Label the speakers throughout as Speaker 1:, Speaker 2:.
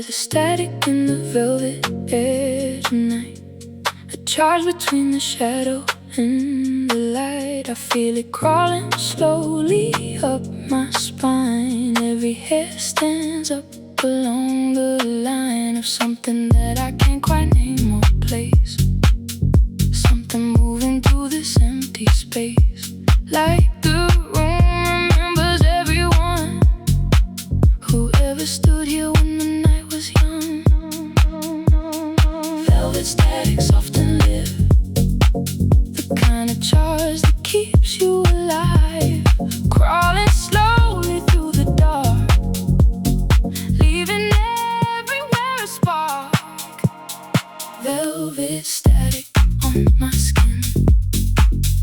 Speaker 1: There's a static in the velvet air tonight, a charge between the shadow and the light. I feel it crawling slowly up my spine. Every hair stands up along the line of something that I can't quite name or place. Something moving through this empty space, like the room remembers everyone. Whoever stood here when the night was young. Velvet static, soft and live, the kind of charge that keeps you alive. Crawling slowly through the dark, leaving everywhere a spark. Velvet static on my skin,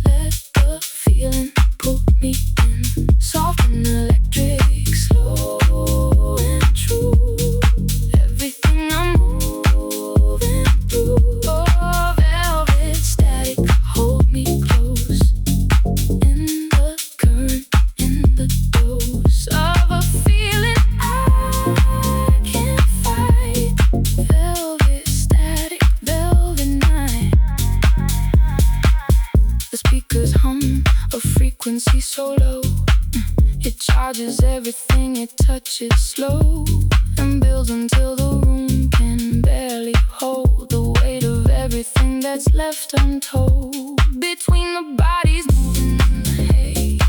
Speaker 1: let the feeling pull me in. Soft and electric, slow and true, everything I'm moving through. Oh, velvet static, hold me close, in the current, in the dose of a feeling I can't fight. Velvet static, velvet night. The speakers hum a frequency so low, it charges everything it touches slow, and builds until the room can barely hold the weight of everything that's left untold. Between the bodies moving in the haze,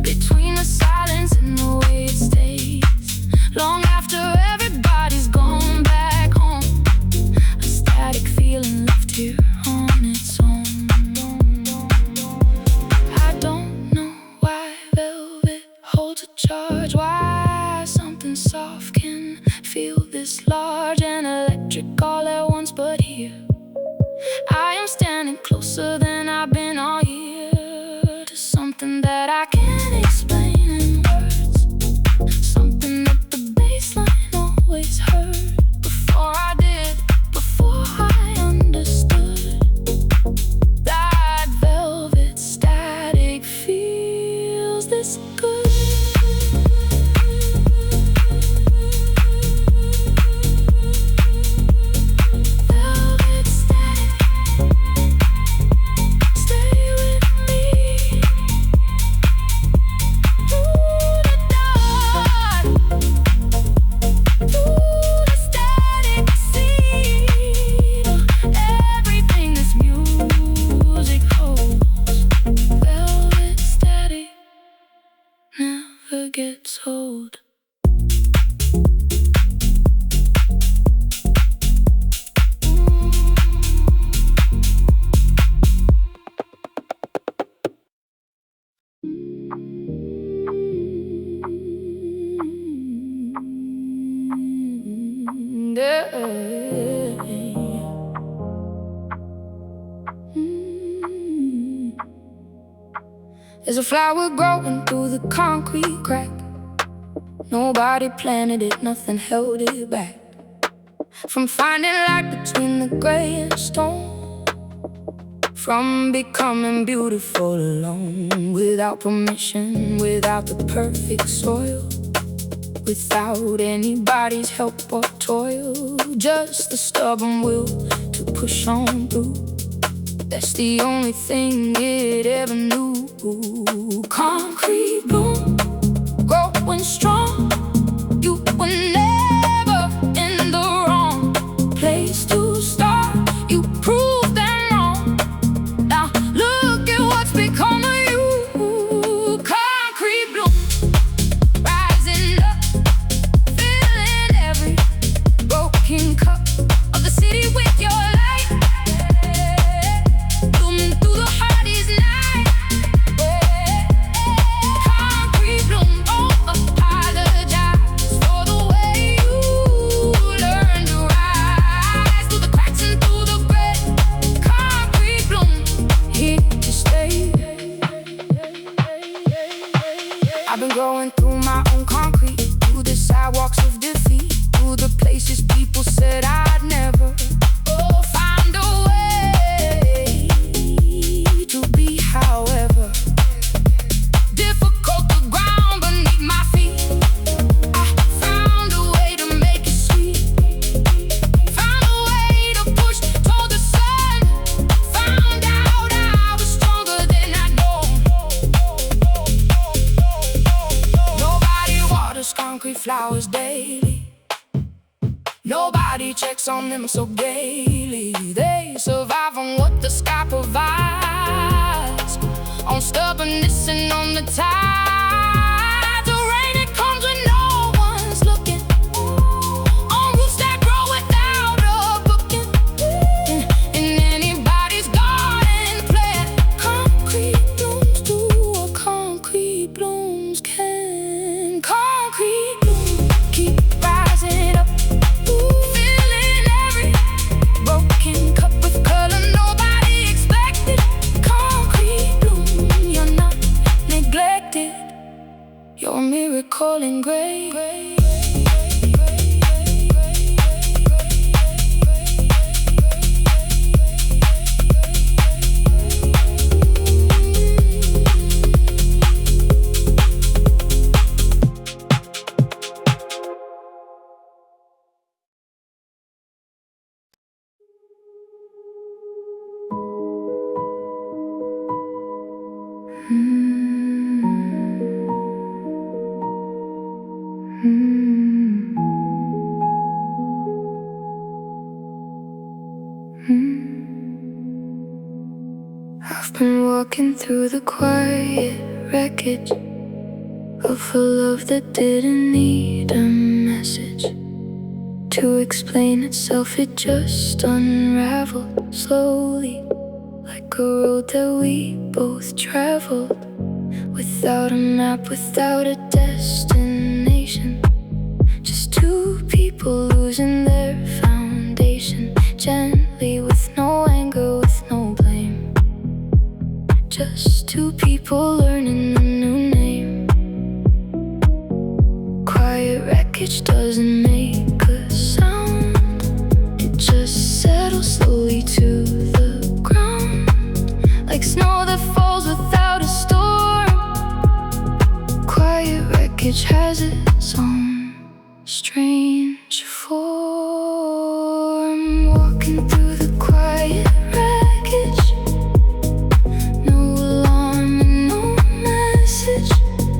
Speaker 1: between the silence and the way it stays, long after everybody's gone back home, a static feeling left here on its own. I don't know why velvet holds a charge, why something soft can feel this large and electric all at once. But here I am standing closer than I've been all year, to something that I can't explain in words, something that the baseline always heard. Before I did, before I understood, that velvet static feels this good. Velvet static, stay with me through the dark, through the static seed of everything this music holds. Velvet static never gets old. There's a flower growing through the concrete crack. Nobody planted it, nothing held it back from finding light between the gray and stone, from becoming beautiful alone, without permission, without the perfect soil, without anybody's help or toil. Just the stubborn will to push on through, that's the only thing it ever knew. Concrete bloom, growing strong, you were never in the wrong place to start. You proved them wrong, now look at what's become of you. Concrete bloom, rising up, filling every broken cup of the city with your light, blooming through the hardest night. Concrete bloom, oh, up high. hours daily. Nobody checks on them so gaily. They survive on what the sky provides, on stubbornness and on the tide. The rain, it comes when no one's looking, on roots that grow without a booking, in anybody's garden. Plant concrete blooms do what concrete blooms can. Concrete blooms keep rising up, filling every broken cup with color nobody expected. Concrete bloom, you're not neglected, you're a miracle in gray. I've been walking through the quiet wreckage of a love that didn't need a message to explain itself. It just unraveled slowly, like a road that we both traveled, without a map, without a destination. Just two people losing their foundation, gently, with no anger, with no blame. Just two people learning a new name. Quiet wreckage doesn't make a sound, it just settles slowly to the ground, like snow that falls without a storm. Quiet wreckage has its own strange form. Walking through the quiet wreckage, no alarm and no message,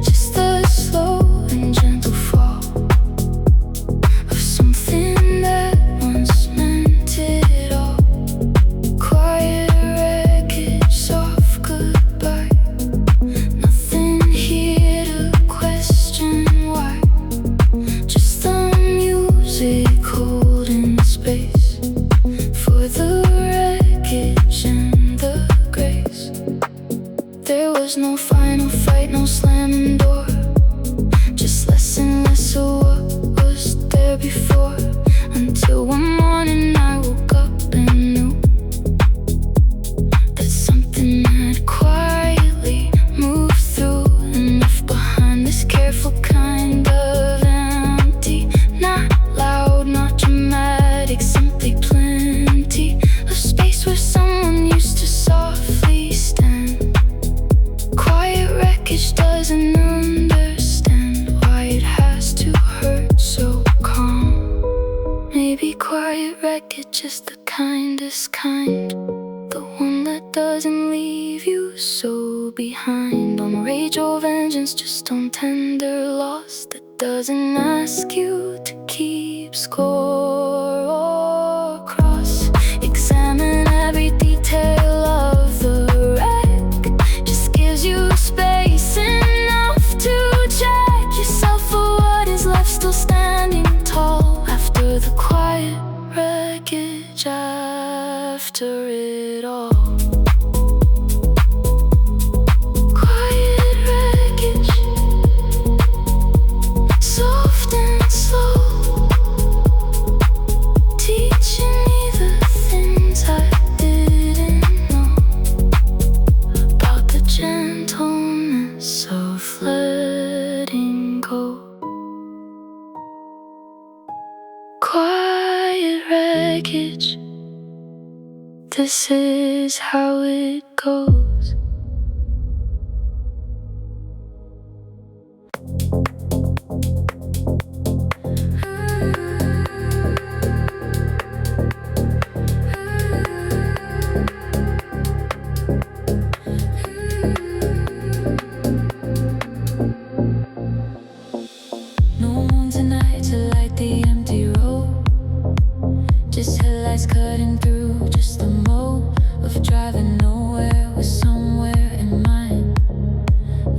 Speaker 1: just the slow and gentle fall of something that once meant it all. Quiet wreckage, soft goodbye, nothing here to question why, just the music holding space for the wreckage and the grace. There was no final fight, no slamming door, just less and less of what was there before, until one morning I woke up and knew that something had quietly moved through and left behind this careful kind of empty. Not loud, not dramatic, simply plenty of space where someone used to softly stand. Quiet wreckage doesn't understand why it has to hurt so calm. Maybe quiet wreckage is the kindest kind, the one that doesn't leave you so behind on rage or vengeance, just on tender loss that doesn't ask you to keep score or cross. Examine every detail of the wreck, just gives you space enough to check yourself for what is left still standing tall after the quiet wreckage, after it all. Quiet wreckage, soft and slow, teaching me the things I didn't know about the gentleness of letting go. Quiet wreckage, this is how it goes. No moon tonight. headlights cutting through, just the mode of driving nowhere with somewhere in mind,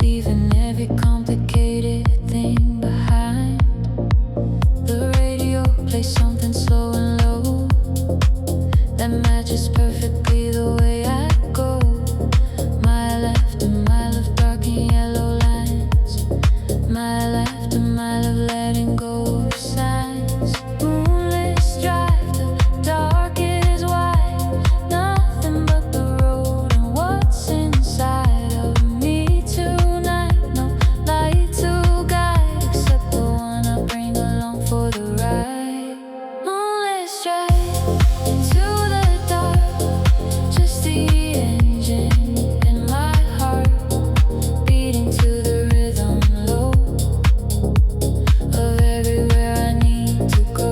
Speaker 1: leaving every complicated thing behind. The radio plays something slow and low that matches perfectly the way I go. Mile after mile of dark and yellow lines, mile after mile of letting go of signs. Moonless drive, the dark is wide, nothing but the road and what's inside of me tonight. No light to guide except the one I bring along for the ride. Moonless drive into the dark, just the engine and my heart beating to the rhythm low of everywhere I need to go.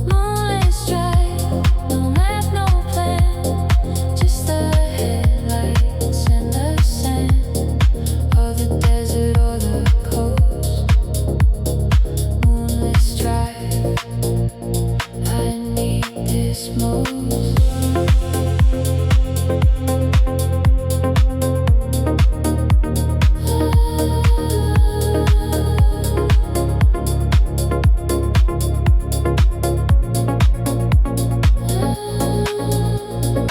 Speaker 1: Moonless drive, no map, no plan, just the headlights and the sand of the desert or the coast. Moonless drive, I need this most.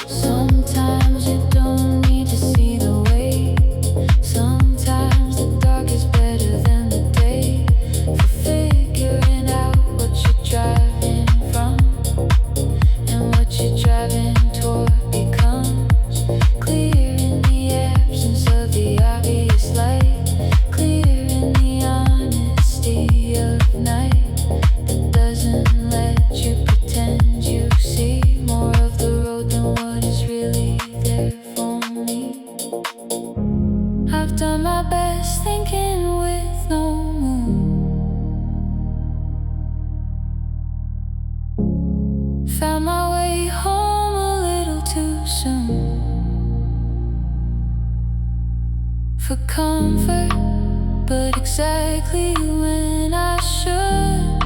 Speaker 1: Sometimes you don't need to see the way. Sometimes the dark is better than the day for figuring out what you're driving from and what you're driving toward becomes clear in the absence of the obvious light, clear in the honesty of night that doesn't let you pretend you see more of the road than what is really there for me. I've done my best thinking with no moon, found my way home a little too soon for comfort, but exactly when I should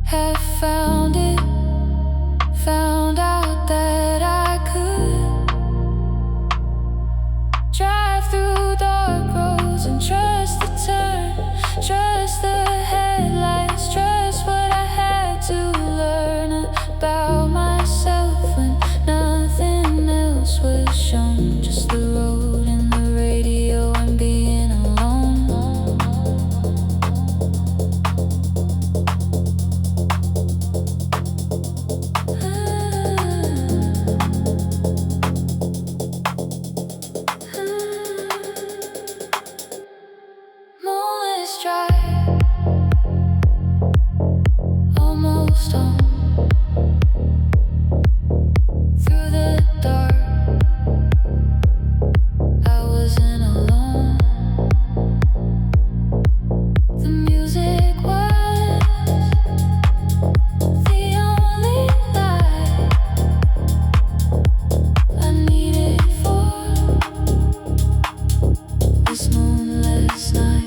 Speaker 1: have found it, found out that I could drive through dark roads and trust the turn, trust the headlights, trust what I had to learn about myself when nothing else was shown, just the road and the radio and being alone. Moonless drive, almost home, through the dark. I wasn't alone. The music was the only light I needed for this moonless night.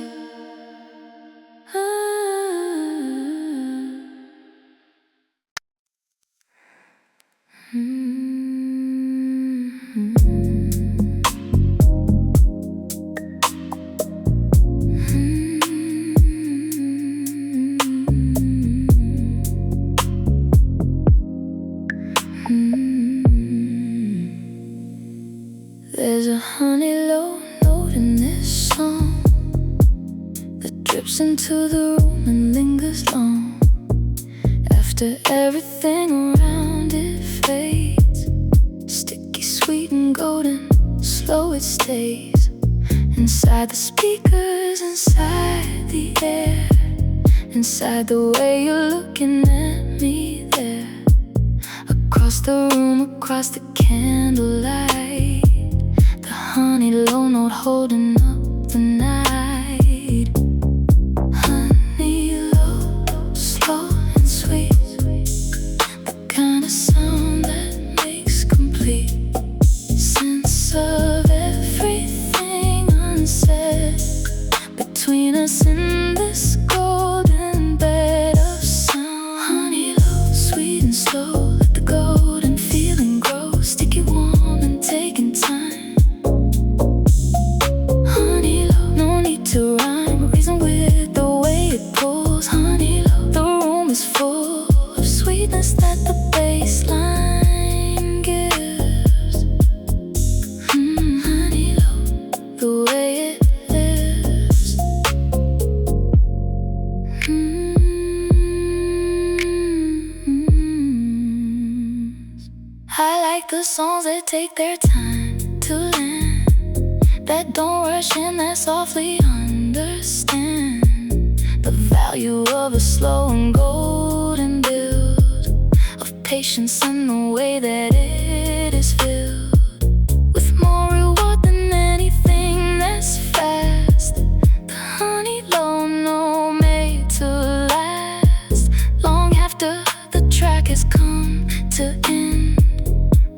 Speaker 1: There's a honey low note in this song that drips into the room and lingers long after everything around it fades. Sticky, sweet and golden, slow it stays inside the speakers, inside the air, inside the way you're looking at me there, across the room, across the candlelight. The honey low note holding up the night. Honey low, slow and sweet, the kind of sound that makes complete sense of everything unsaid between us in this golden bed of sun. good songs that take their time to land, that don't rush in, that softly understand the value of a slow and golden build, of patience and the way that it is filled with more reward than anything that's fast. The honey low note made to last long after the track has come to end,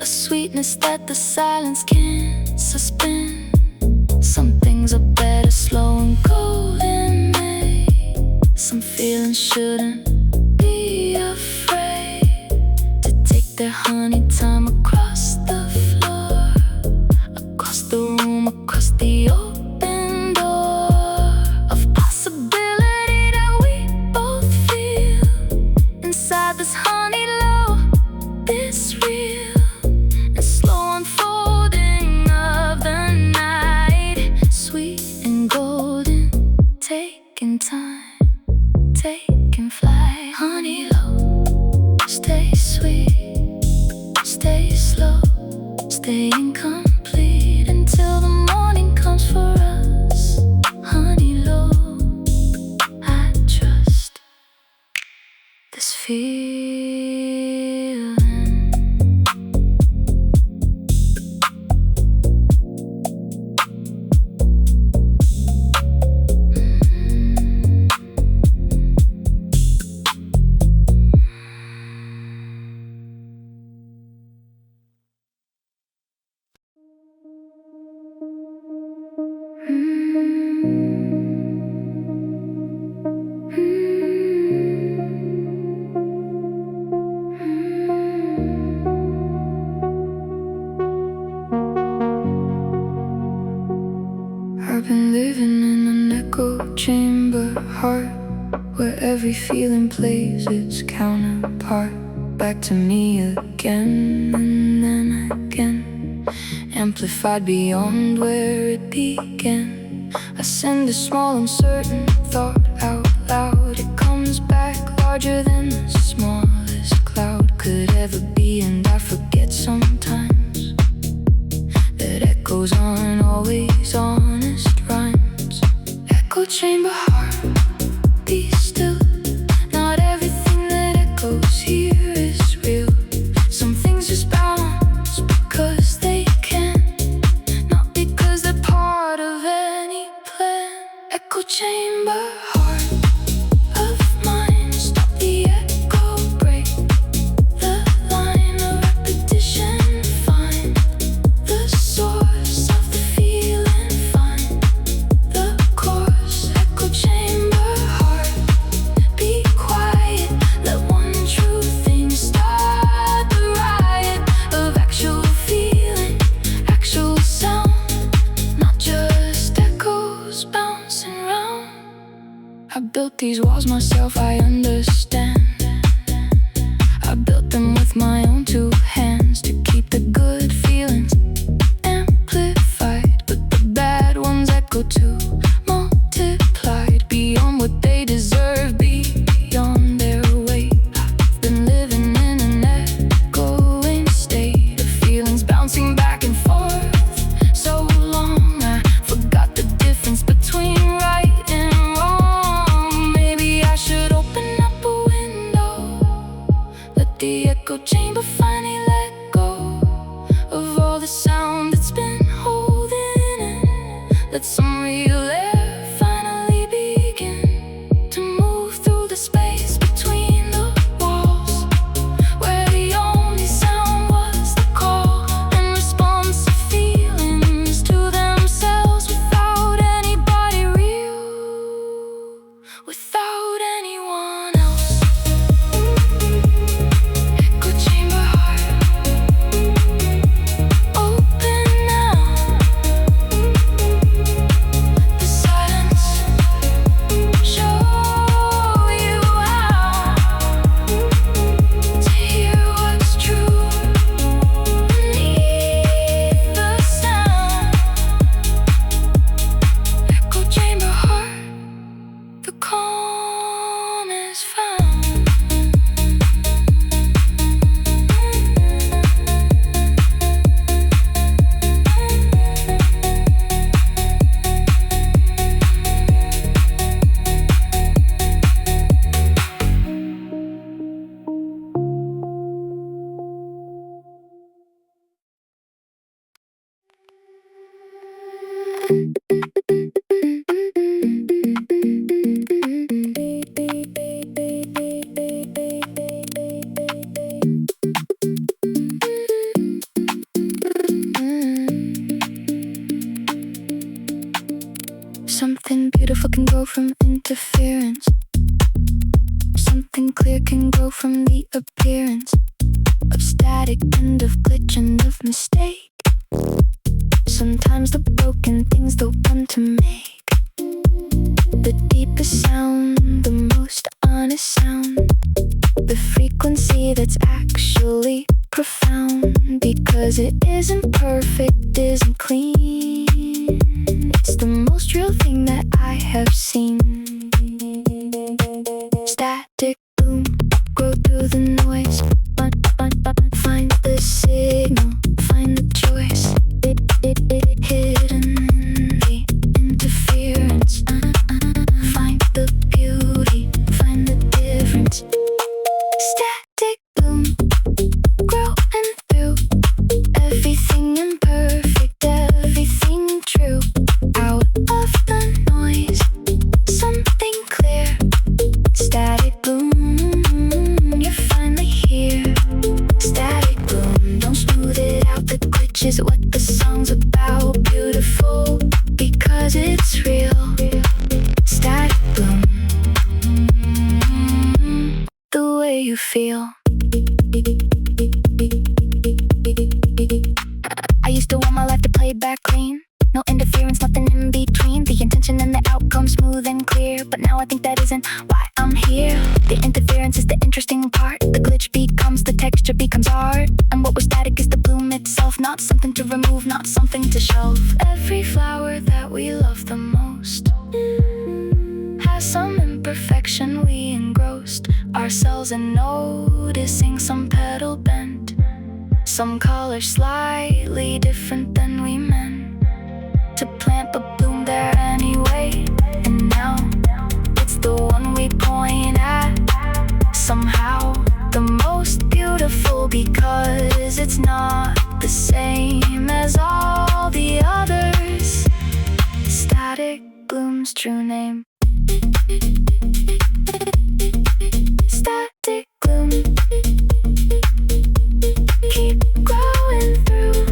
Speaker 1: a sweetness that the silence can't suspend. Some things are better slow and golden made. Some feelings shouldn't be afraid to take their honey time across the floor, across the room, across the open door of possibility that we both feel inside this honey low, this real and slow unfolding of the night, sweet and golden, taking time, taking flight. Honey low, stay sweet, stay slow, stay incomplete until the morning comes for us. Honey low, I trust this feeling. I've been living in an echo chamber heart, where every feeling plays its counterpart back to me again and then again, amplified beyond where it began. I send a small uncertain thought out loud. It comes back larger than the smallest cloud could ever be, and I forget sometimes that echoes aren't always honest rhymes. Echo chamber heart, be still. Not everything that echoes here is real. Some things just bounce because they can, not because they're part of any plan. Echo chamber heart of mine, stop the echo, break the line of repetition, find the source of the feeling, find the course. Echo chamber heart, be quiet, let one true thing start the riot of actual feeling, actual sound, not just echoes bouncing round. I built these walls myself, I understand. I built them with my own two hands to keep the good feelings amplified, but the bad ones echo too, multiplied beyond what they deserve, beyond their weight. I've been living in an echoing state of feelings bouncing back and forth so long, I forgot the difference between right and wrong. Maybe I should open up a window, let the echo chamber finally let go of all the sound that's been holding in. Let some real air finally begin to move through the space between the walls, where the only sound was the call and response of feelings to themselves, without anybody real, without anyone else. Echo chamber heart, open now. The silence show you how to hear what's true beneath the sound. Echo chamber heart, the calm. interference. Something clear can grow from the appearance of static and of glitch and of mistake. Sometimes the broken things the one to make the deepest sound, the most honest sound, the frequency that's actually profound. Because it isn't perfect, isn't clean, it's the most real thing that I have seen. Static boom, grow through the noise. Find the signal, find the choice. Hidden the interference. Find the beauty, find the difference. Static boom, growing through everything imperfect, everything true. Out of the noise, something clear. Static boom, you're finally here. Static boom, don't smooth it out. The glitch is what the song's about. Beautiful, because it's real. Static boom, the way you feel. I used to want my life to play back clean. No interference, nothing in between. The intention and the outcome smooth and clear. But now I think that isn't why I'm here. The interference is the interesting part. The glitch becomes the texture, becomes art. And what was static is the bloom itself. Not something to remove, not something to shelve. Every flower that we love the most has some imperfection. We engrossed ourselves in noticing some petal bent, some color slightly different than we meant to plant, but bloom there anyway. And now it's the one we point at, somehow the most beautiful, because it's not the same as all the others. Static bloom's true name. Static bloom, keep growing through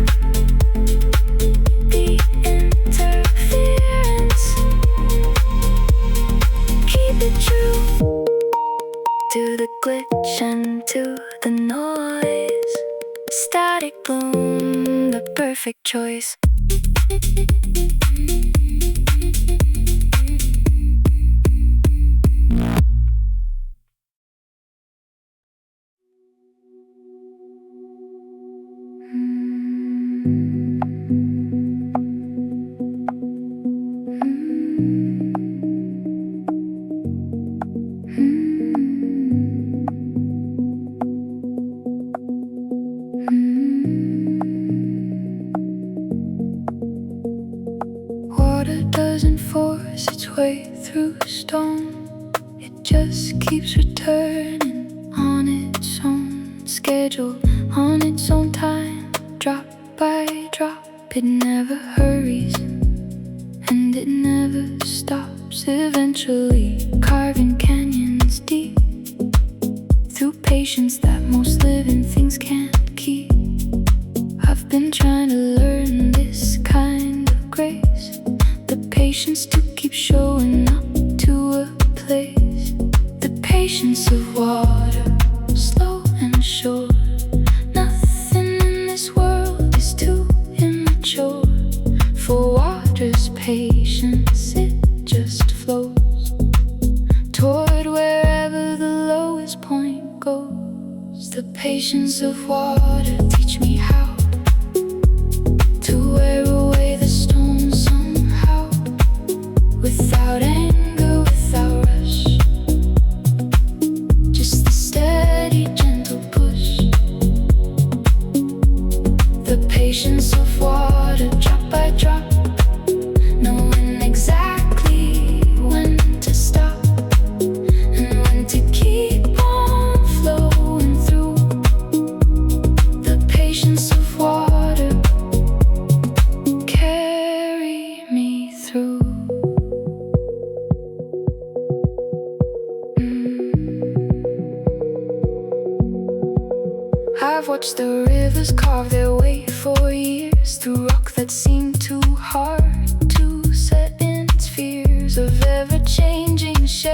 Speaker 1: the interference. Keep it true to the glitch and to the noise. Static bloom, the perfect choice. Water doesn't force its way through stone. It just keeps returning on its own schedule, on its own time. Drop by drop, it never hurries and it never stops. Eventually carving canyons deep through patience that most living things can't keep. I've been trying to learn this kind of grace, the patience to keep showing up to a place, the patience of water, slow and sure. Nothing in this world is too immature for water's patience. It just flows toward wherever the lowest point goes. The patience of water, teach me how to wear away the stones somehow, without anger, without rush. Just the steady, gentle push. The patience of water, drop by drop, knowing exactly when to stop and when to keep on flowing through. The patience of water, carry me through. I've watched the rivers carve their way for years through rock that seemed too hard to set in spheres of ever-changing shapes.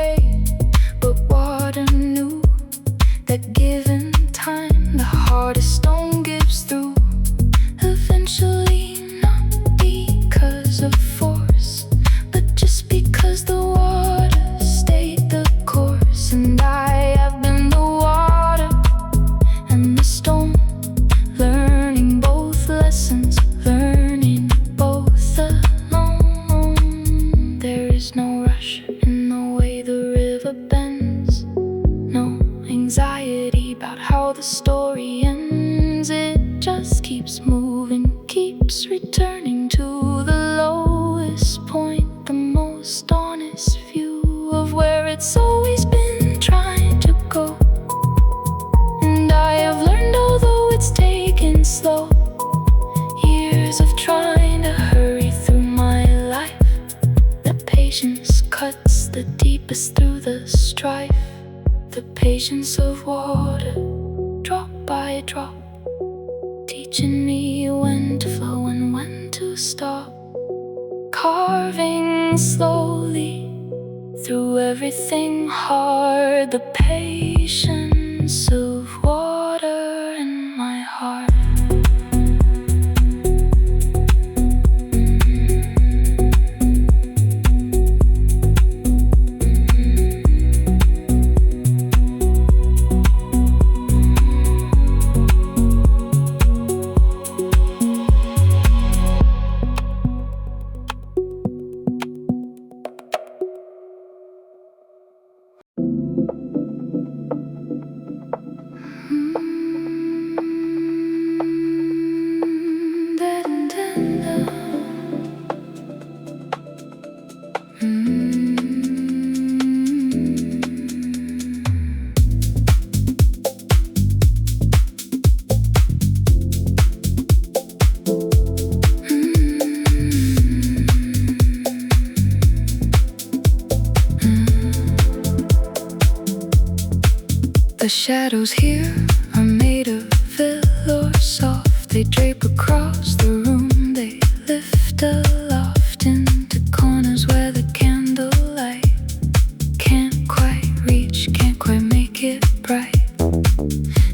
Speaker 1: story ends. It just keeps moving, keeps returning to the lowest point, the most honest view of where it's always been trying to go. And I have learned, although it's taken slow, years of trying to hurry through my life, that patience cuts the deepest through the strife. The patience of water, drop by drop, teaching me when to flow and when to stop. Carving slowly through everything hard, the patience of water in my heart. The shadows here are made of velour soft. They drape across the room, they lift aloft into corners where the candlelight can't quite reach, can't quite make it bright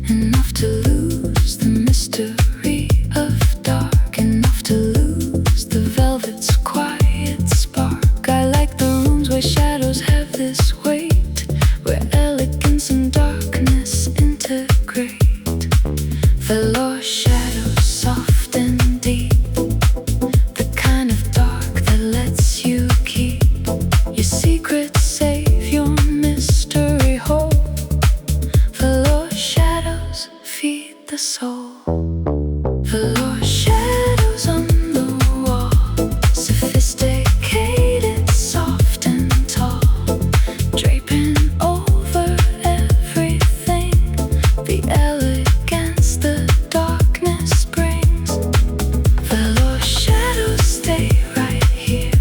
Speaker 1: enough to lose the mystery of dark, enough to lose the velvet's quiet spark. I like the rooms where shadows have this weight, where elegance and darkness integrate. Velour shadows, soft and deep, the kind of dark that lets you keep your secret safe, your mystery whole. Velour shadows feed the soul. Velour shadows on the wall, sophisticated, soft and tall, draping over everything, the elegance the darkness brings. Velour shadows stay right here,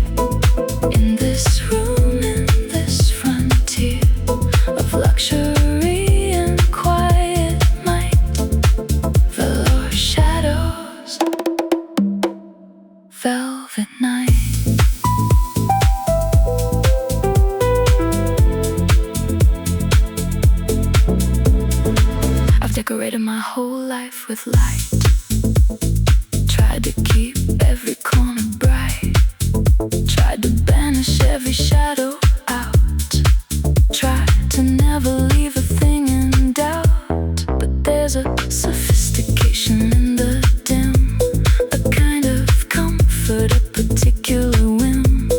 Speaker 1: in this room, in this frontier of luxury and quiet might. Velour shadows, velvet night. I've decorated my whole life with light, tried to keep every corner bright, tried to banish every shadow out, tried to never leave a thing in doubt. But there's a sophistication in the dim, a kind of comfort, a particular whim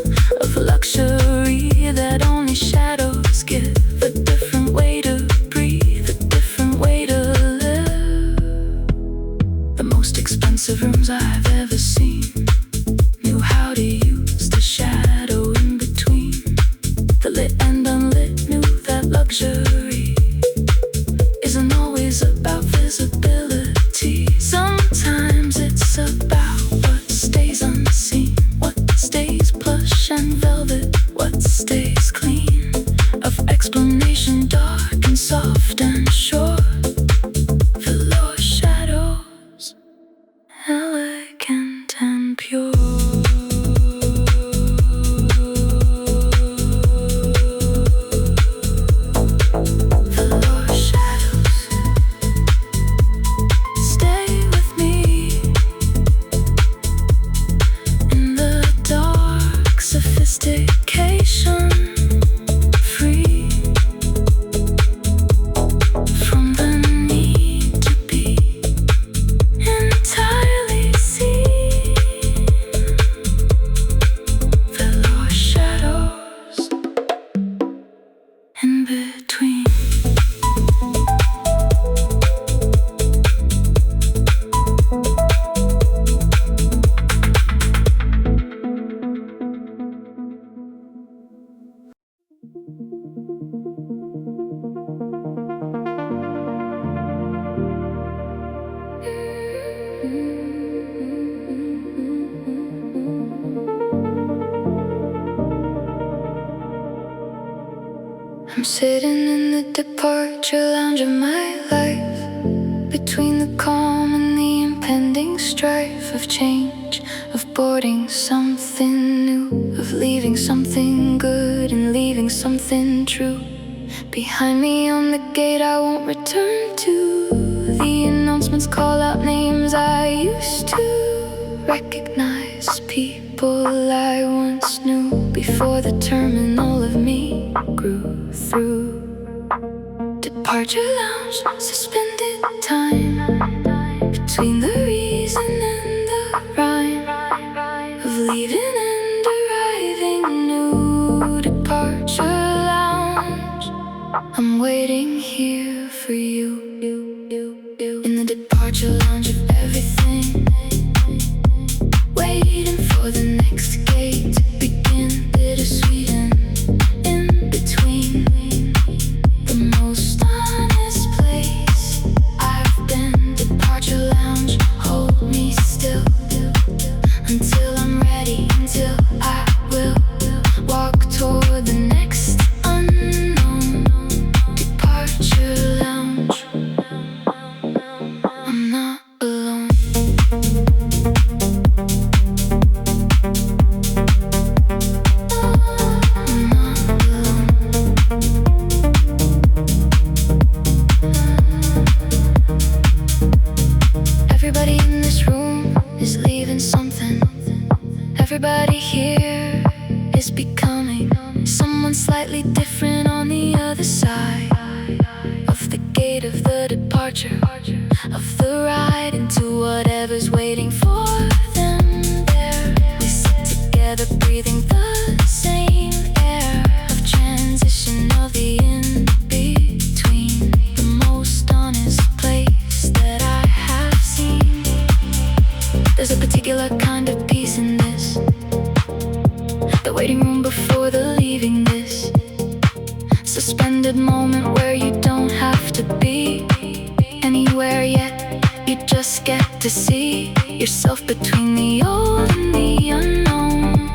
Speaker 1: of luxury that only shadows give. A different way to breathe, a different way to live. The most expensive rooms I've ever seen knew how to use the shadow in between. The lit and unlit knew that luxury isn't always about visibility. Sometimes it's about what stays unseen, what stays plush and velvet, what stays clean of explanation, dark and soft and short. Velour shadows, elegant and pure. Velour shadows, stay with me in the dark, sophistication free. I'm sitting in the departure lounge of my life, between the calm and the impending strife of change, of boarding something new, of leaving something good and leaving something true behind me. On the gate I won't return to. The announcements call out names I used to recognize, people I once knew before the terminal of me grew through. Departure lounge, suspended time, between the reason and the rhyme, of leaving and arriving new. Departure lounge, I'm waiting here for you, in the departure lounge of everything, waiting for the next gate to begin. Bittersweet and in between, the most honest place I've been. Departure lounge, hold me still, until I'm ready, until I will walk toward the next unknown. Departure lounge, I'm not alone. Everybody in this room is leaving something. Everybody here is becoming someone slightly different on the other side of the gate of the departure, of the ride into whatever's waiting for them there. We sit together breathing the same air of transition, of the in-between, the most honest place that I have seen. There's a particular kind of peace in this, the waiting room before the leaving this suspended moment where you don't have to be anywhere yet. You just get to see yourself between the old and the unknown,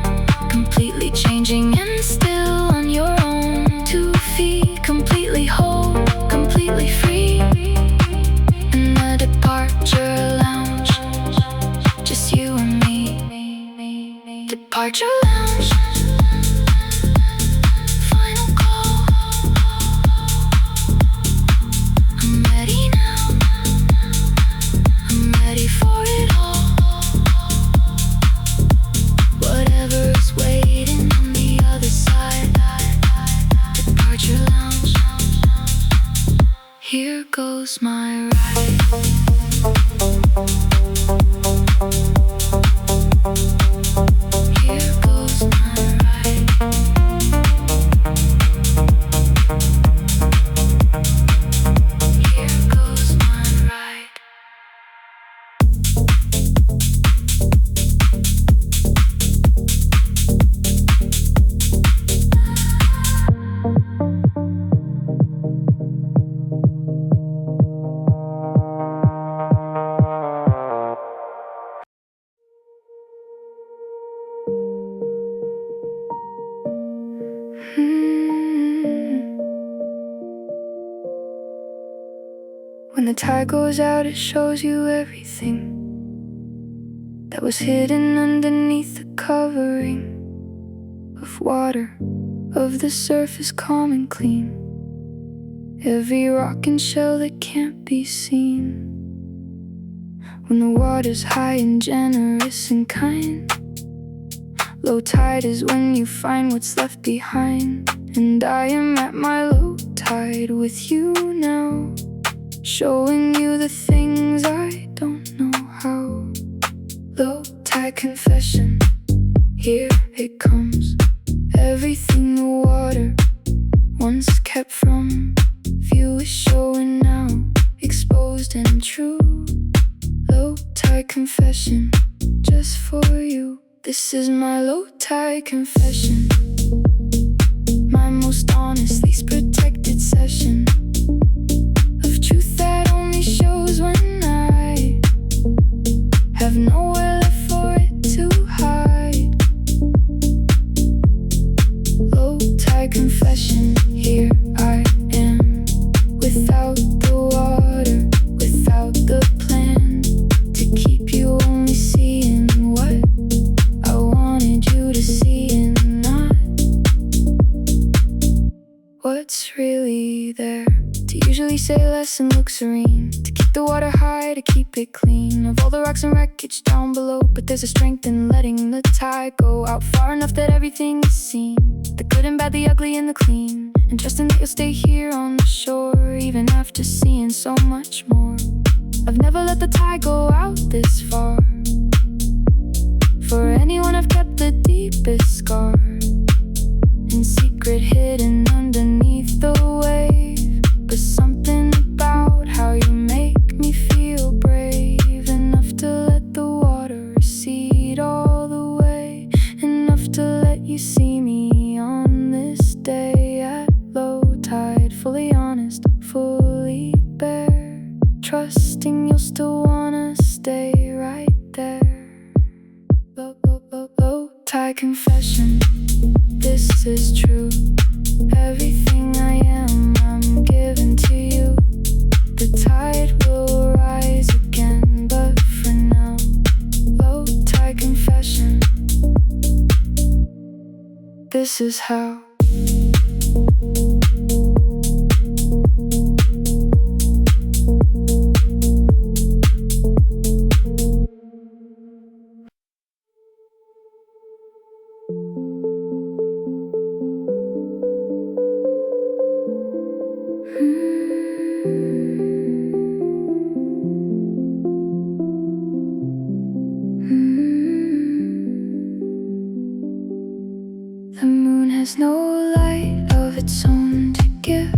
Speaker 1: completely changing and still on your own. 2 feet, completely whole, completely free, in the departure lounge, just you and me. Departure lounge, final call. I'm ready now, I'm ready for it all. Whatever's waiting on the other side. Departure lounge, here goes my ride. Here goes my ride. Here goes my ride. When the tide goes out, it shows you everything that was hidden underneath the covering of water, of the surface calm and clean. Every rock and shell that can't be seen. When the water's high and generous and kind, low tide is when you find what's left behind. And I am at my low tide with you now, showing you the things I don't know how. Low tide confession, here it comes. Everything the water once kept from view is showing now, exposed and true. Low tide confession, just for you. This is my low tide confession, my most most honest, least protected session of truth that only shows when I have nowhere left for it to hide. Low tide confession, here I am, without the water, without the plan, to keep you only seeing what I wanted you to see and not what's really there. To usually say less and look serene, to keep the water high, to keep it clean of all the rocks and wreckage down below. But there's a strength in letting the tide go out far enough that everything is seen, the good and bad, the ugly and the clean, and trusting that you'll stay here on the shore even after seeing so much more. I've never let the tide go out this far. For anyone, I've kept the deepest scar in secret, hidden underneath the wave. But something about how you make me feel brave enough to let the water recede all the way, enough to let you see me on this day at low tide, fully honest, fully bare, trusting you'll still wanna stay right there. Low tide confession, this is true. Everything I am, I'm giving to you. The tide will rise again, but for now, low tide confession, this is how. The moon has no light of its own to give.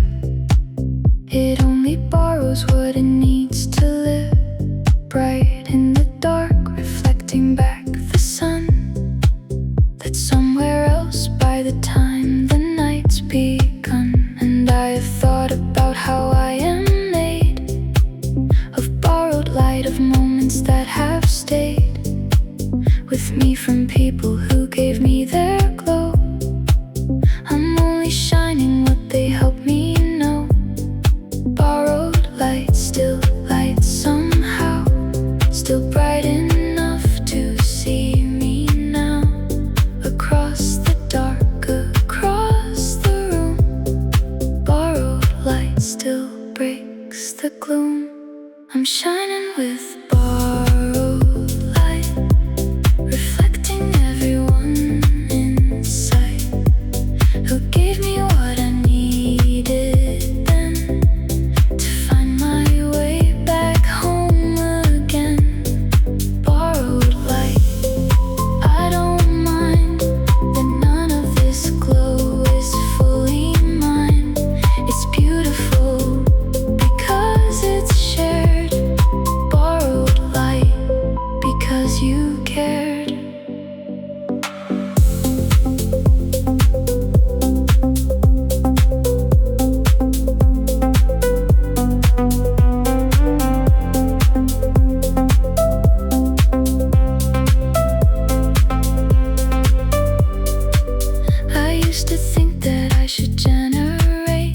Speaker 1: It only borrows what it needs to live. Bright in the dark, reflecting back the sun that's somewhere else by the time the night's begun. And I have thought about how I am made of borrowed light, of moments that have stayed with me from people who gave me their glow. I'm only shining what they helped me know. Borrowed light, still light somehow, still bright enough to see me now. Across the dark, across the room, borrowed light still breaks the gloom. I'm shining with borrowed light, reflecting everyone in sight who gave me what I needed then to find my way back home again. Borrowed light, I don't mind that none of this glow is fully mine. It's beautiful because it's shared. Borrowed light because you cared. I used to think that I should generate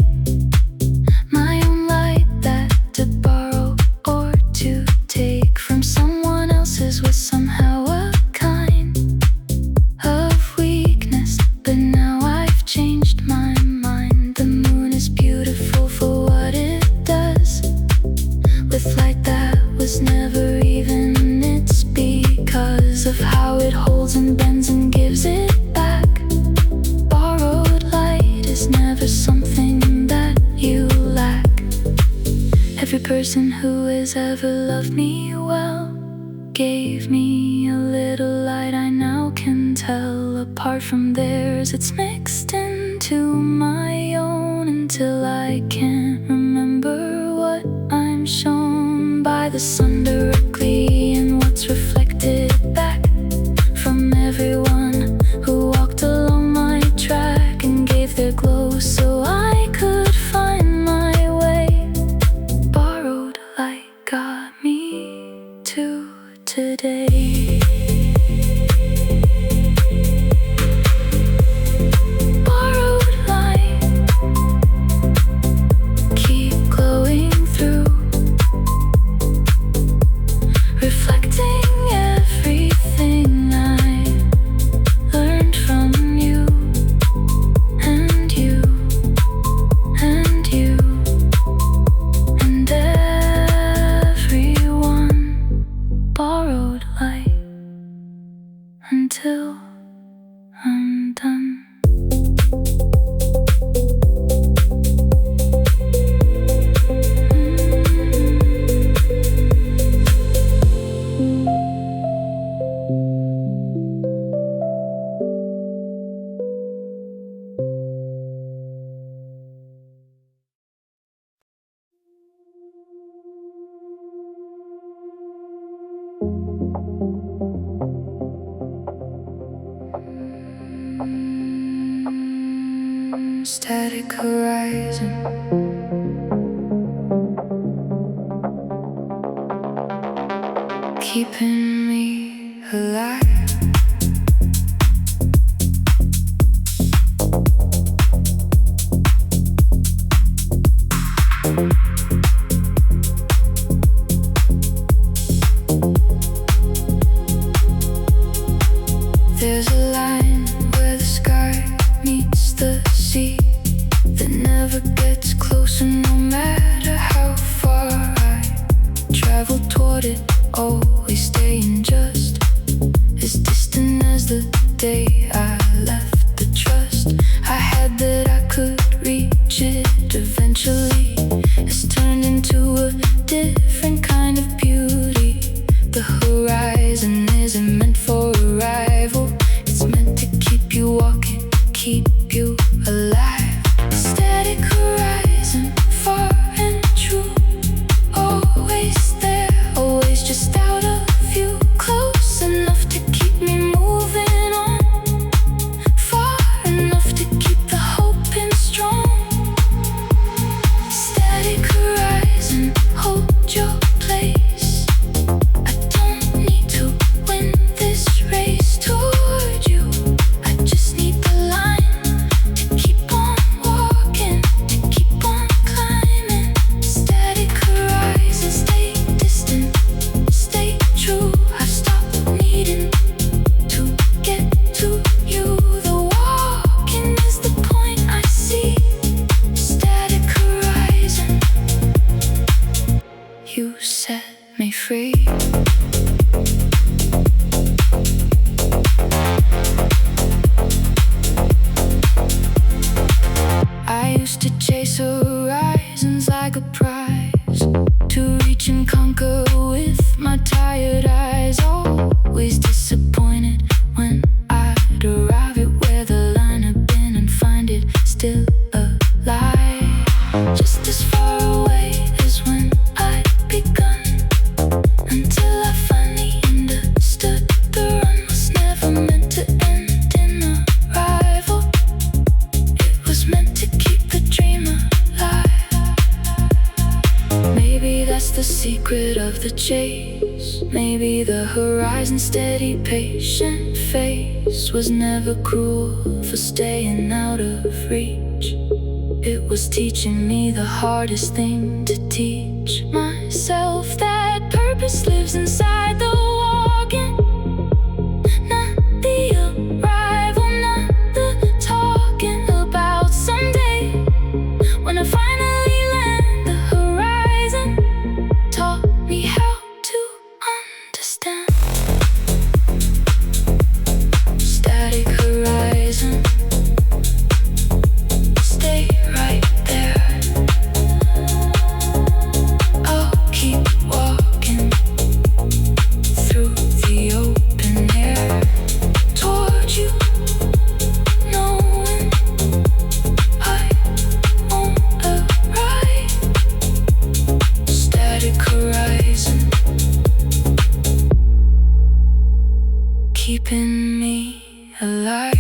Speaker 1: my own light, that to borrow or to take from someone else's was somehow a kind of weakness. But now I've changed my mind. The moon is beautiful for what it does with light that was never even its, because of how it holds and bends and gives it back. Borrowed light is never something that you lack. Every person who has ever loved me well gave me a little light I now can tell apart from theirs. It's mixed into my own until I can't remember what I'm shown by the sun directly and what's reflected back from everyone who walked along my track and gave their glow so static horizon. Keeping me alive. There's a line where the sky meets the sea that never gets closer, no matter how far I travel toward it, always staying just as distant as the day I left. The trust I had that I could reach it eventually has turned into a different kind of beauty. The horizon isn't meant for arrival, it's meant to keep you walking, keep you alive. Static horizon, far and true, always there, always just out of view, close enough to keep me moving on, far enough to keep the hope in strong. Static horizon, hold your place. I don't need to win this race toward you, I just need the line to keep on walking, to keep on climbing. Static horizon, stay distant, stay true. I've stopped needing to get to you. The walking is the point I see. Static horizon, you set me free. I used to chase horizons like a prize, to reach and conquer with my tired eyes. Always disappointed when I'd arrive at where the line had been and find it still alive, just as far away as when I'd begun, until I finally understood the run was never meant to end in arrival. It was meant to keep the dream alive. Maybe that's the secret of the chase. Maybe the horizon's steady, patient face was never cruel for staying out of reach. It was teaching me the hardest thing to teach myself, that purpose lives inside the walking, not the arrival, not the talking about someday. When I finally land, the horizon taught me how to understand. Static horizon, stay right there. I'll keep walking through the open air toward you, knowing I won't arrive. Static horizon, keeping me alive.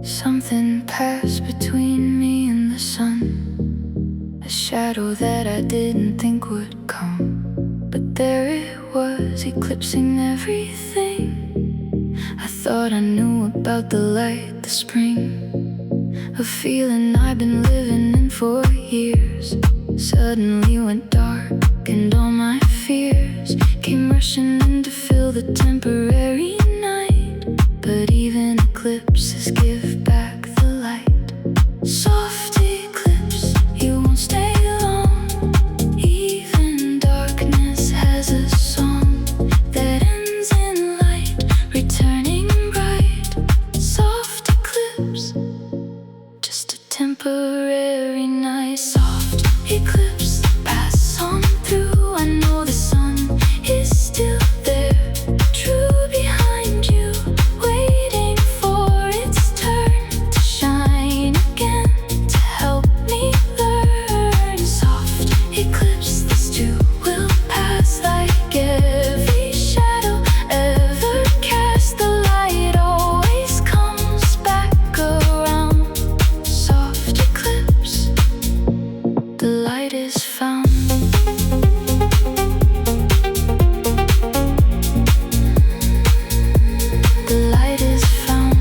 Speaker 1: Something passed between me and the sun, a shadow that I didn't think would come, but there it was, eclipsing everything. I thought I knew about the light, the spring, a feeling I've been living in for years. Suddenly went dark and all my fears came rushing in to fill the temporary night. But even eclipses give back the light. Soft eclipse, you won't stay long. Even darkness has a song that ends in light, returning bright. Soft eclipse, just a temporary eclipse pass on through. I know the sun is still there, true behind you, waiting for its turn to shine again, to help me learn. Soft eclipse, this too will pass, like every shadow ever cast. The light always comes back around. Soft eclipse, the light is found. The light is found.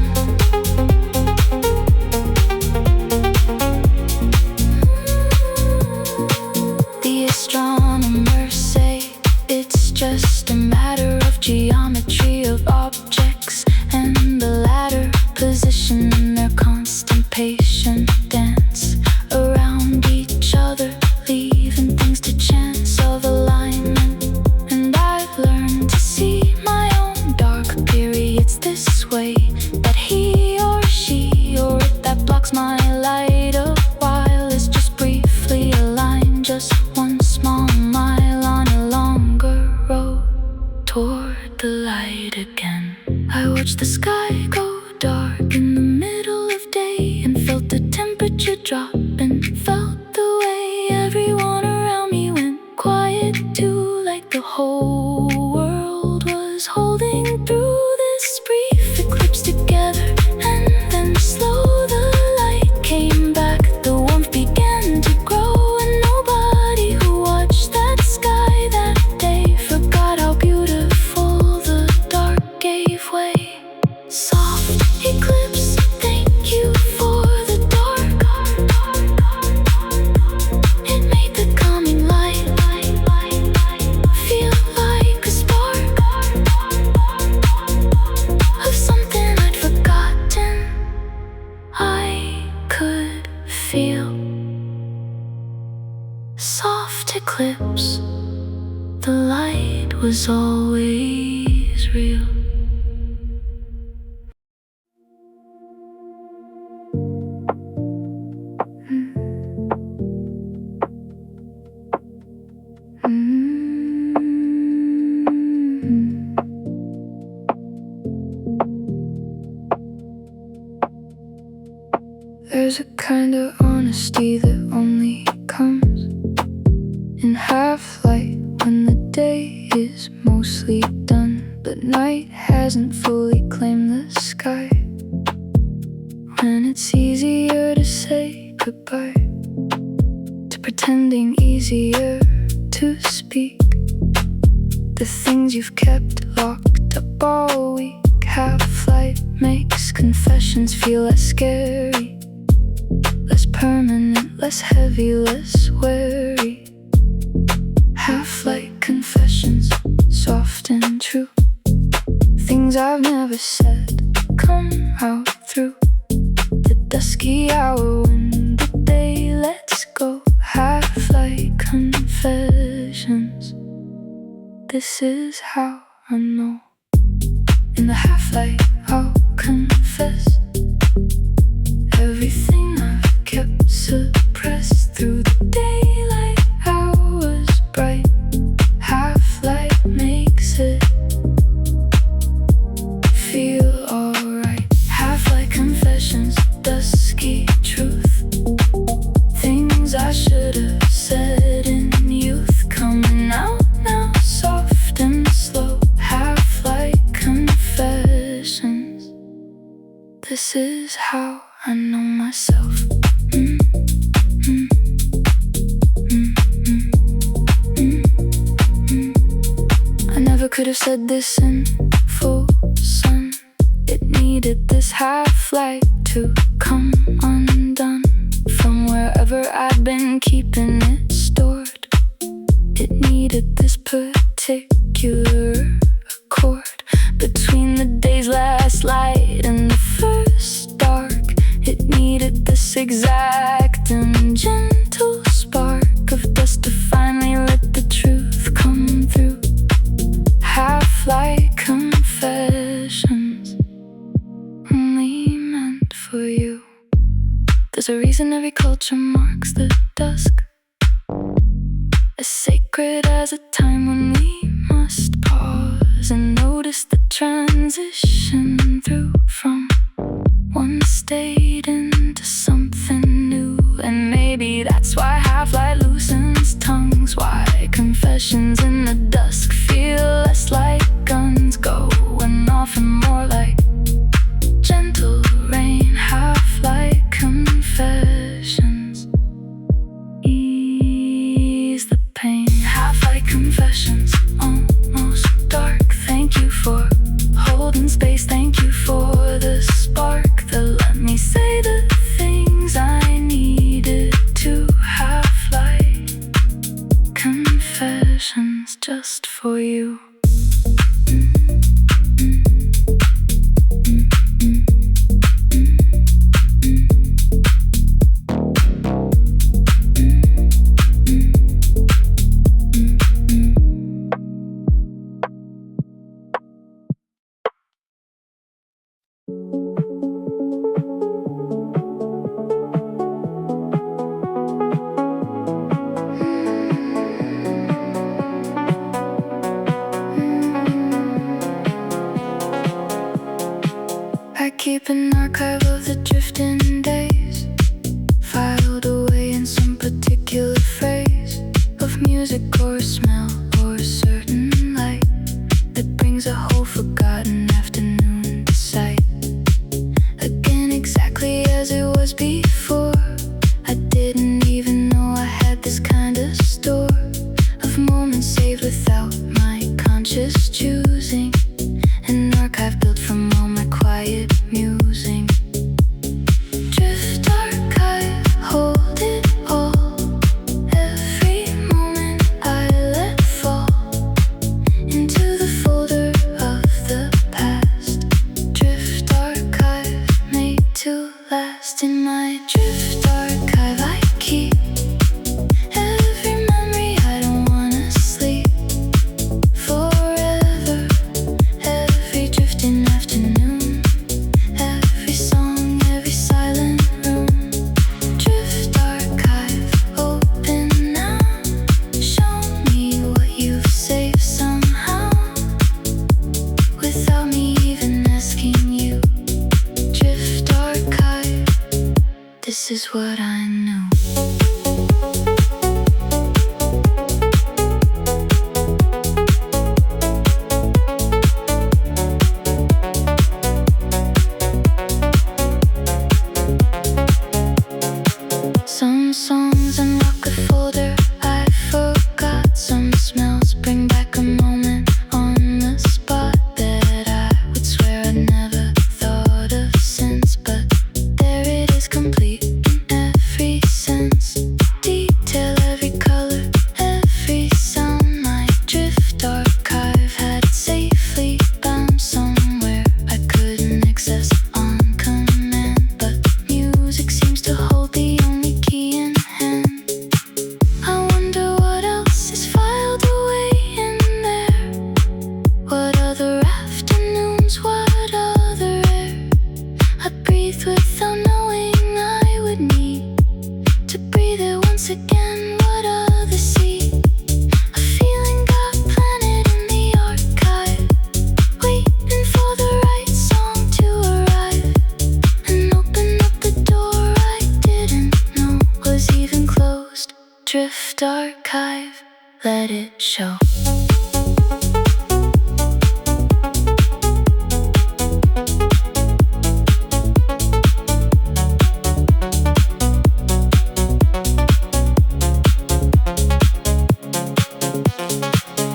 Speaker 1: The astronomers say it's just a matter of geometry of objects and the latter position in their constant patient dance around each other, leaving things to chance of alignment. And I've learned to see my own dark periods this way, that he or she or it that blocks my light a while is just briefly aligned, just one small mile on a longer road toward the light again. I watched the sky go dark in the middle of day and felt the temperature drop, and felt the way everyone around me went quiet too, like the whole world was holding through this brief eclipse together. And then slow the light came back, the warmth began to grow, and nobody who watched that sky that day forgot how beautiful the dark gave way. Soft eclipse, thank you for the dark. It made the coming light feel like a spark of something I'd forgotten I could feel. Soft eclipse, the light was always real. There's a kind of honesty that only comes in half-light, when the day is mostly done, but night hasn't fully claimed the sky. When it's easier to say goodbye, to pretending easier to speak the things you've kept locked up all week. Half-light makes confessions feel less scary, less permanent, less heavy, less wary. Half-light confessions, soft and true, things I've never said come out through the dusky hour when the day lets go. Half-light confessions, this is how I know. In the half-light I'll confess everything I've kept suppressed through the daylight hours bright. Half-light makes it feel alright. Half-light confessions, dusky truth, things I should have said in youth, coming out now soft and slow. Half-light confessions, this is how I know myself. I never could have said this in full sun. It needed this half-light to come undone from wherever I'd been keeping it stored. It needed this particular accord between the day's last light and the first dark. It needed this exact and gentle spark of dust to finally let the truth come through. Half-light confessions, only meant for you. There's a reason every culture marks the dusk sacred as a time when we must pause and notice the transition through from one state into something new. And maybe that's why half-light loosens tongues, why confessions in the dusk feel less like guns going off and more like gentle rain. Half-light confessions ease the pain. Half-light confessions, almost dark. Thank you for holding space. Thank you for the spark that let me say the things I needed to. Half-light confessions just for you. I keep an archive of the drifting days, filed away in some particular phrase of music or a smell or a certain light that brings a whole forgotten afternoon to sight. Again, exactly as it was before. I didn't even know I had this kind of store of moments saved without my conscious choosing. An archive built from all my quiet musing. Drift archive, hold it all. Every moment I let fall into the folder of the past. Drift archive, made to last. In my drift archive I keep every memory. I don't wanna sleep forever. Every drifting afternoon, every song, every silent room. Drift archive, open now. Show me what you've saved somehow, without me even asking you. Drift archive, this is what I knew. Some songs unlock a folder I forgot. Some smells bring back a moment on the spot that I would swear I never thought of since. But there it is, complete in every sense. Detail, every color, every sound. My drift archive had it safely bound somewhere I couldn't access on command. But music seems to hold the only key in hand. I wonder what else is filed away in there. What other afternoons, what other air I'd breathe without knowing I would need to breathe it once again. What other sea, a feeling got planted in the archive, waiting for the right song to arrive and open up the door I didn't know was even closed. Drift archive, let it show.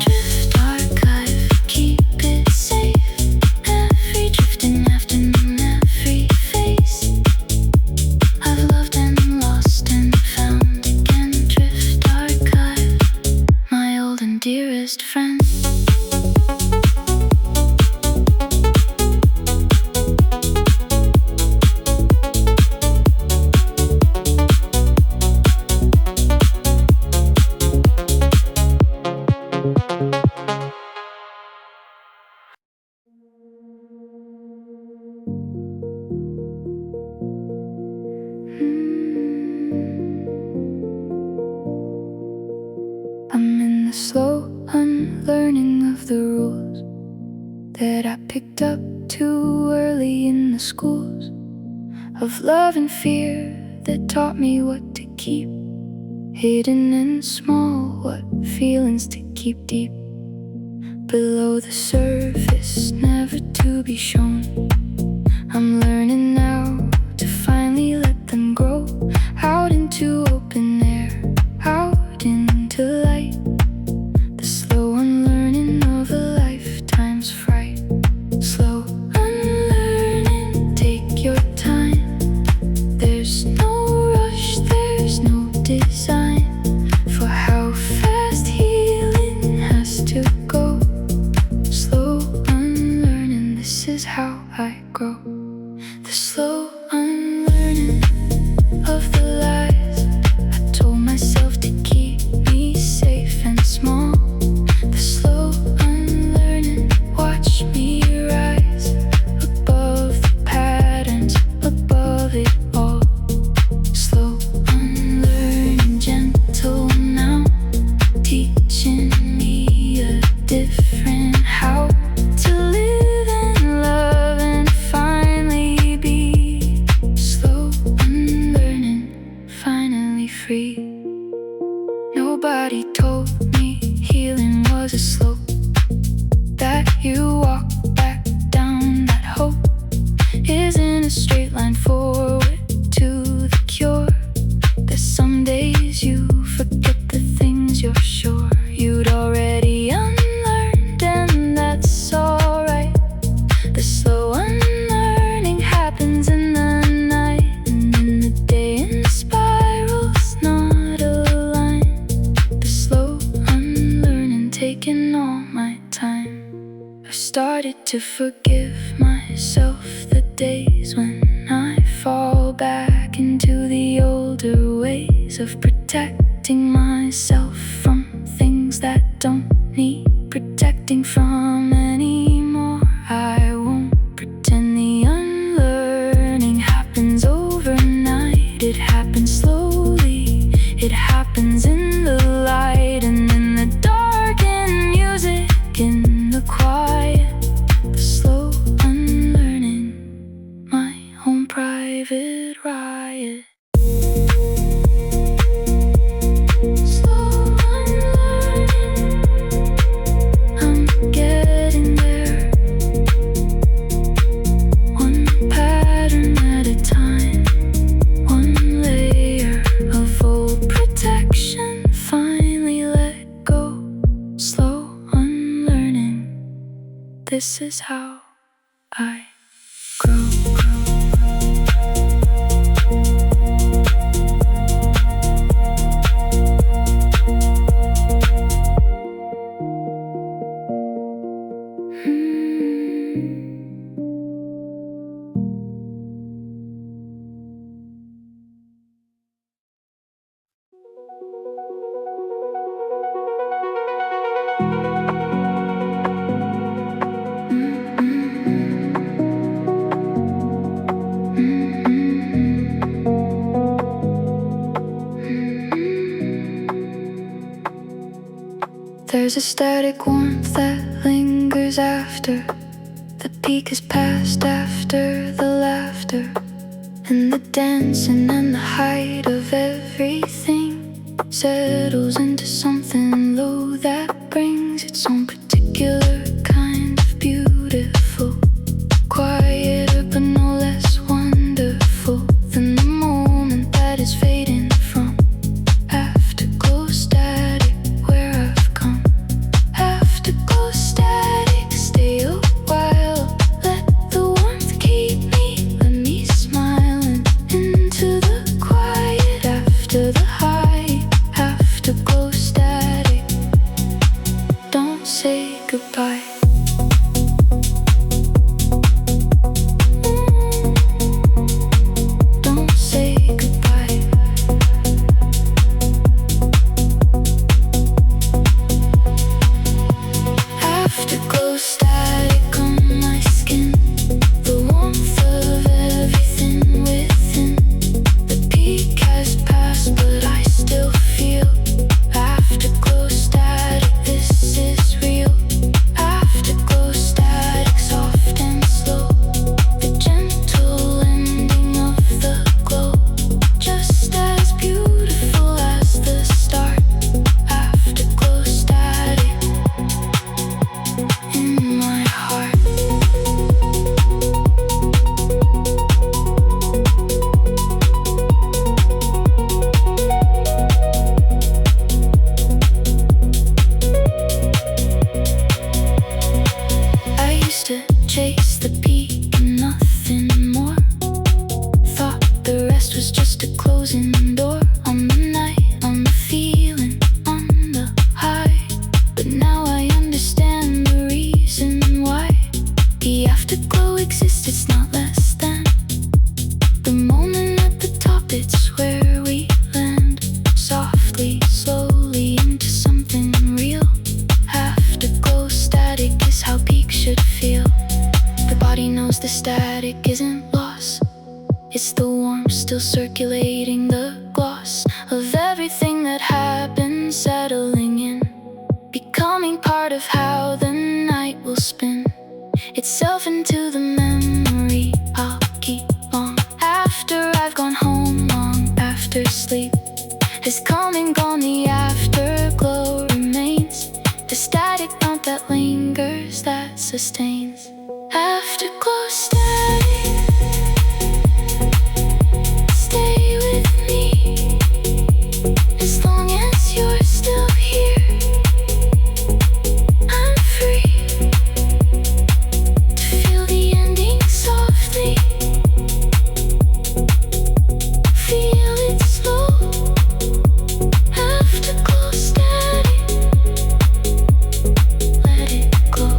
Speaker 1: Drift archive, keep it safe. Every drifting afternoon, every face I've loved and lost and found again. Drift archive, my old and dearest friend. I'm slow unlearning of the rules that I picked up too early in the schools of love and fear that taught me what to keep hidden and small, what feelings to keep deep below the surface, never to be shown. I'm learning now to finally let them grow out into open air, out into light. The slow unlearning of a lifetime's fright. Slow unlearning, take your time. There's no rush, there's no design for how fast healing has to go. Slow unlearning, this is how I grow. The slow unlearning of the lies I told myself to keep me safe and small. The slow unlearning, watch me rise above the patterns, above it all. Slow unlearning, gentle now, teaching me a different how to live and love and finally be. Slow unlearning, finally free. Nobody told me healing was a slope that you walk back down, that hope isn't a straight line forward to the cure. That some days you forget the things you're sure you'd already unlearned, and that's alright. The slow unlearning happens in the night and in the day, in spirals, not a line. The slow unlearning, taking all my time. I've started to forgive myself the days when I fall back into the older ways of protecting myself from things that don't need protecting from anymore. I won't pretend the unlearning happens overnight. It happens slowly, it happens in the light and in the dark, and music in the quiet. The slow unlearning, my own private riot. Slow unlearning, I'm getting there, one pattern at a time, one layer of old protection finally let go. Slow unlearning, this is how I grow. There's a static warmth that lingers after the peak has passed, after the laughter and the dancing and the height of everything settles into something low that brings its own particular kind of beautiful, quieter but no less wonderful than the moment that is fading from afterglow static. Where I've come, afterglow static, stay a while, let the warmth keep me, let me smiling into the quiet after the high. Afterglow static, don't say goodbye. Don't say goodbye. Afterglow static on my skin, the warmth of everything within. The peak has passed, but I still feel afterglow static settling in, becoming part of how the night will spin itself into the memory I'll keep long after I've gone home, long after sleep has come and gone. The afterglow remains, the static note that lingers, that sustains. Afterglow static, stay with me as long as you're still here. I'm free to feel the ending softly, feel it slow. Afterglow static, let it glow.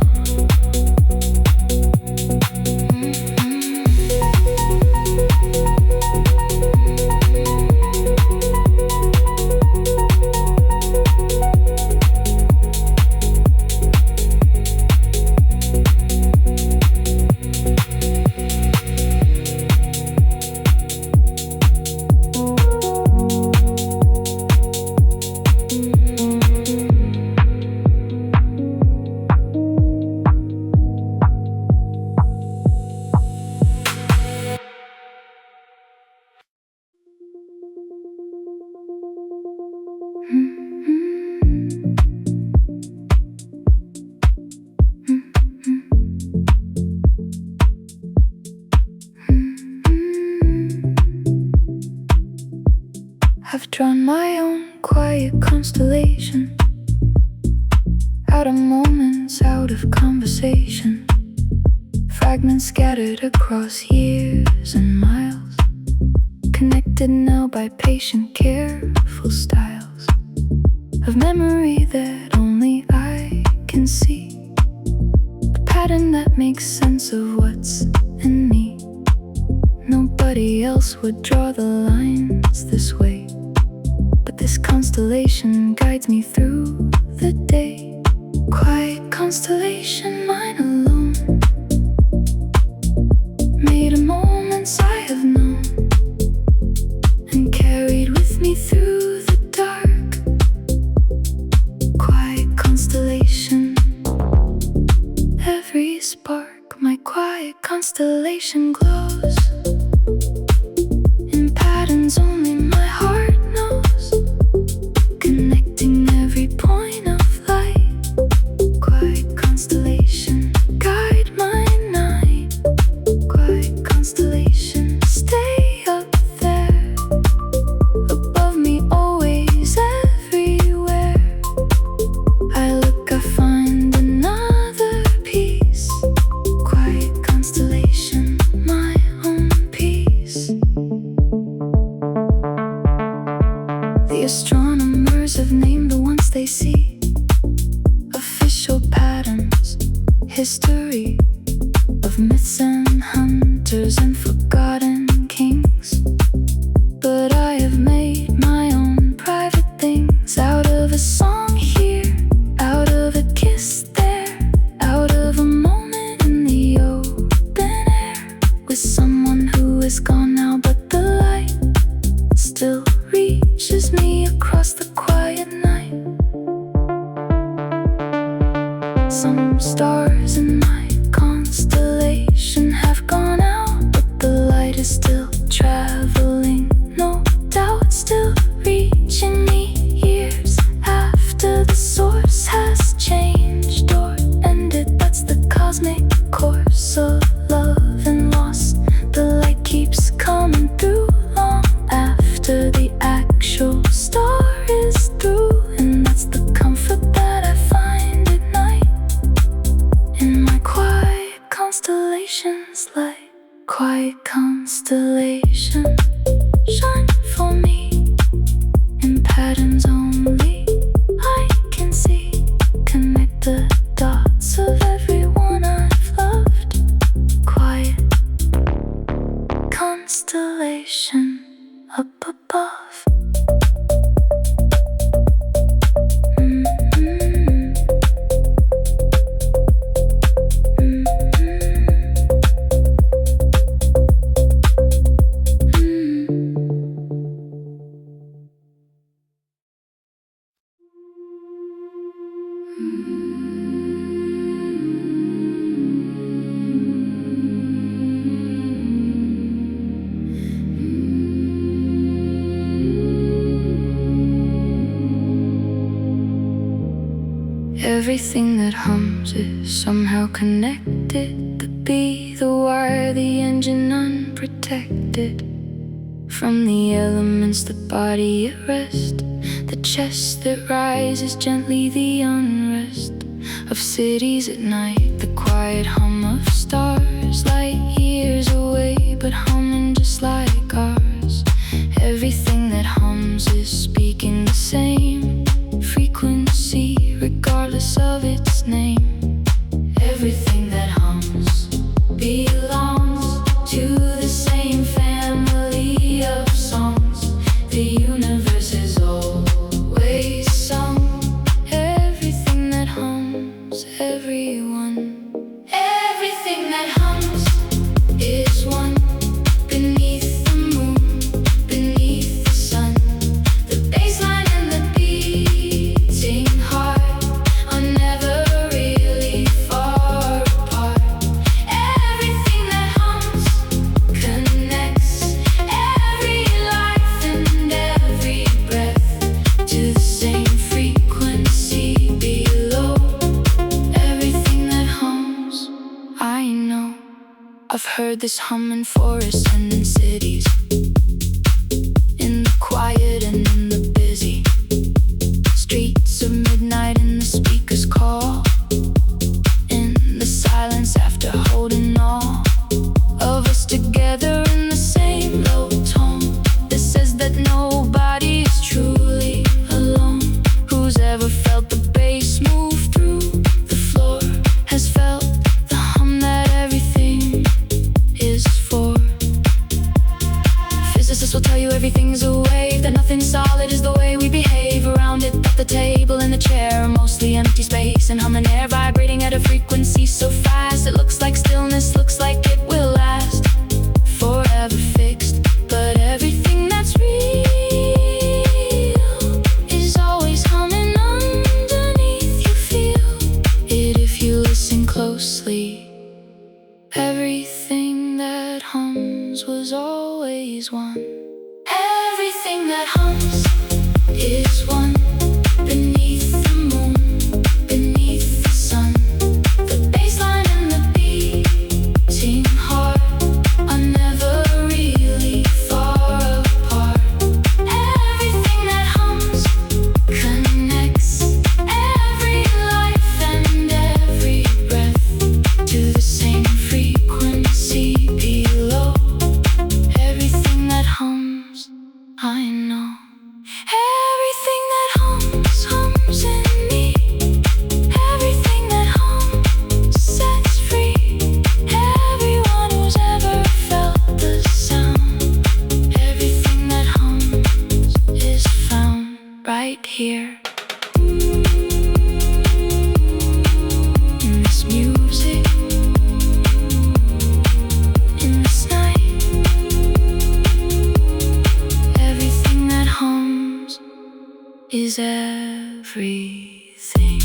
Speaker 1: I've drawn my own quiet constellation, out of moments, out of conversation, fragments scattered across years and miles, connected now by patient, careful styles of memory that only I can see, a pattern that makes sense of what's in me. Nobody else would draw the lines this way, but this constellation guides me through the day. Quiet constellation, mine alone, made of moments I have known and carried with me through the dark. Quiet constellation, every spark, my quiet constellation glows in patterns only my heart knows, connecting every point of light. Quiet constellation, guide my night. Quiet constellation, stay up there, above me, always, everywhere. I look, I find another piece. Quiet constellation, my own piece. The astronomers have named the ones they see, official patterns, history of myths and hunters and forgotten kings. But I have made my own private things, out of a song here, out of a kiss there, out of a moment in the open air, with someone who is gone now, but the light still reaches me across the quiet night. Some stars in my constellation have gone out, but the light is still traveling, no doubt, still reaching me years after the source has changed or ended. That's the cosmic course of love and loss. The light keeps coming through long after the actual star is through, and that's the comfort that I find at night in my quiet constellation. Everything that hums is somehow connected. The bee, the wire, the engine unprotected. From the elements, the body at rest. The chest that rises gently, the unrest of cities at night. The quiet hum of stars, light years away, but humming just like ours. Everything that hums is speaking the same frequency, regardless of its name. Everything that hums belongs to the same family of songs. The universe is always sung. Everything that hums, everyone. Everything that hums is one. Beneath the moon, beneath the sun, the bassline and the beating heart are never really far apart. Everything that hums connects every life and every breath to the same frequency below. Everything that hums, I know. I've heard this hum in forests and in cities, in the quiet and in the busy streets of midnight, in the speaker's call, in the silence after holding all of us together in the same low tone that says that nobody is truly alone. Who's ever felt the bass move through the floor has felt the hum that everything is for. Physicists will tell you everything's a wave, that nothing solid is the way we behave around it. That the table and the chair are mostly empty space, and humming air vibrating at a frequency so fast it looks like stillness, looks like it will last forever fixed. But everything that's real is always humming underneath. You feel it if you listen closely. Everything that hums was always one. Everything that hums is one. Beneath the moon, beneath the sun, the bassline and the beating heart are never really far apart. Everything that hums connects every life and every breath to the same frequency below. Everything that hums, I know. Everything that hums, hums in me. Everything that hums sets free everyone who's ever felt the sound. Everything that hums is found right here in this music, in this night. Everything that hums is everything.